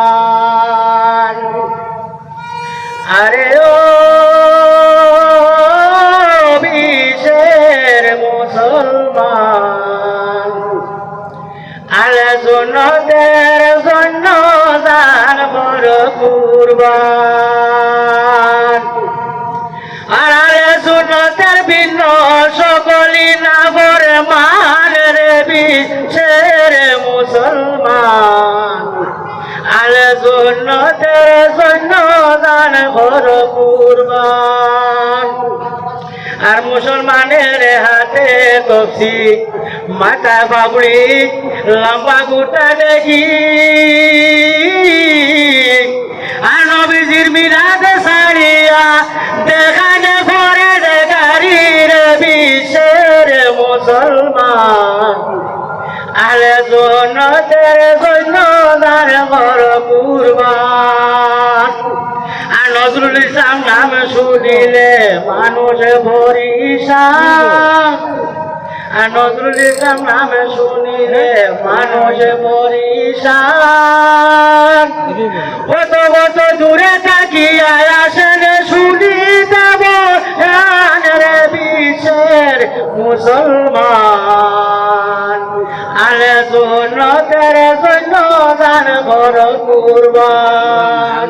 কুরবান। আরে ও বিশ্বের মুসলমান, আলে সুন্নতের জন্য জান বড় কুরবান। আর আলে সুন্নতের ভিন্ন সকলি না বড় মান রে বিশ্বের মুসলমান, আলে সুন্নতের জন্য জান বড় কুরবান। আর মুসলমানের হাতে তফসি, মাথা বাবড়ি, লম্বা গুটা দেখি, আর নবীজির মিলাদ সারিয়া দেখানে পরে দেখারির বিশ্বের মুসলমান, আলে সুন্নতের জন্য দান বড় কুরবান। আর নজরুল ইসলাম নাম শুনিলে মানুষ বরিশান, আর নজরুল ইসলাম নাম শুনিলে মানুষ বরিশান। কত কত দূরে থাকিয়া আসেন শুনি যাব রে বিশ্বের মুসলমান, আলে সুন্নতের জন্য দান বড় কুরবান।